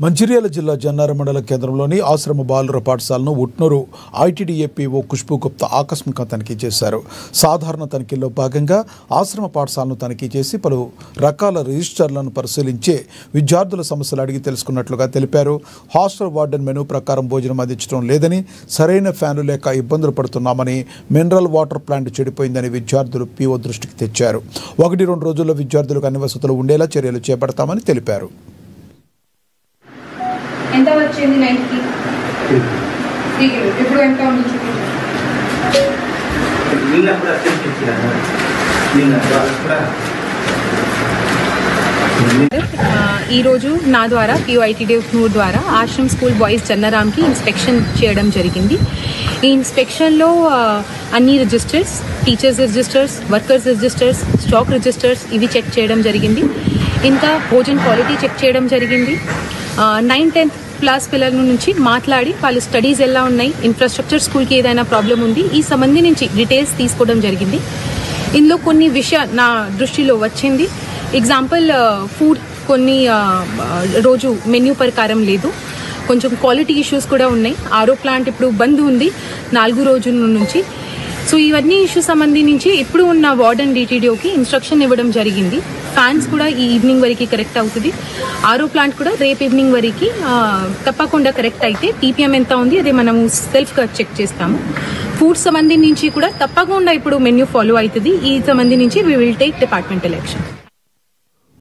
మంచిర్యాల జిల్లా జన్నారం మండల కేంద్రంలోని ఆశ్రమ బాలుర పాఠశాలను ఉట్నూరు ఐటీడీఏ పీఓ ఖుష్బూ గుప్తా ఆకస్మికంగా తనిఖీ చేశారు. సాధారణ తనిఖీల్లో భాగంగా ఆశ్రమ పాఠశాలను తనిఖీ చేసి పలు రకాల రిజిస్టర్లను పరిశీలించి విద్యార్థుల సమస్యలు అడిగి తెలుసుకున్నట్లుగా తెలిపారు. హాస్టల్ వార్డెన్ మెనూ ప్రకారం భోజనం అందించడం లేదని, సరైన ఫ్యాన్లు లేక ఇబ్బందులు పడుతున్నామని, మినరల్ వాటర్ ప్లాంట్ చెడిపోయిందని విద్యార్థులు పీఓ దృష్టికి తెచ్చారు. 1-2 రోజుల్లో విద్యార్థులకు అన్ని వసతులు ఉండేలా చర్యలు చేపడతామని తెలిపారు. ఎంత వచ్చింది 9కి 3 కిలో ఇప్పుడు ఎంత ఉంది ఈరోజు నా ద్వారా పీఓఐటీడీ ఉట్నూరు ద్వారా ఆశ్రమ్ స్కూల్ బాయ్స్ జన్నారాంకి ఇన్స్పెక్షన్ చేయడం జరిగింది. ఈ ఇన్స్పెక్షన్లో అన్ని registers, teachers registers, workers registers, stock registers ఇవి చెక్ చేయడం జరిగింది. ఇంకా భోజన్ క్వాలిటీ చెక్ చేయడం జరిగింది. 9th-10th క్లాస్ పిల్లల నుంచి మాట్లాడి వాళ్ళ స్టడీస్ ఎలా ఉన్నాయి, ఇన్ఫ్రాస్ట్రక్చర్ స్కూల్కి ఏదైనా ప్రాబ్లం ఉంది, ఈ సంబంధించి డీటెయిల్స్ తీసుకోవడం జరిగింది. ఇందులో కొన్ని విషయాలు నా దృష్టిలో వచ్చింది. ఎగ్జాంపుల్ ఫుడ్ కొన్ని రోజు మెన్యూ ప్రకారం లేదు, కొంచెం క్వాలిటీ ఇష్యూస్ కూడా ఉన్నాయి. ఆరో ప్లాంట్ ఇప్పుడు బంద్ ఉంది 4 రోజుల నుంచి. సో ఇవన్నీ ఇష్యూస్ సంబంధించి ఇప్పుడు ఉన్న వార్డెన్ డిటిడిఓకి ఇన్స్ట్రక్షన్ ఇవ్వడం జరిగింది. ఫ్యాన్స్ కూడా ఈ ఈవినింగ్ వరకు కరెక్ట్ అవుతుంది. ఆరో ప్లాంట్ కూడా రేపు ఈవినింగ్ వరకు తప్పకుండా కరెక్ట్ అయితే టీపీఎం ఎంత ఉంది అదే మనము సెల్ఫ్గా చెక్ చేస్తాము. ఫుడ్ సంబంధించి కూడా తప్పకుండా ఇప్పుడు మెన్యూ ఫాలో అవుతుంది. ఈ సంబంధించి we will take departmental action.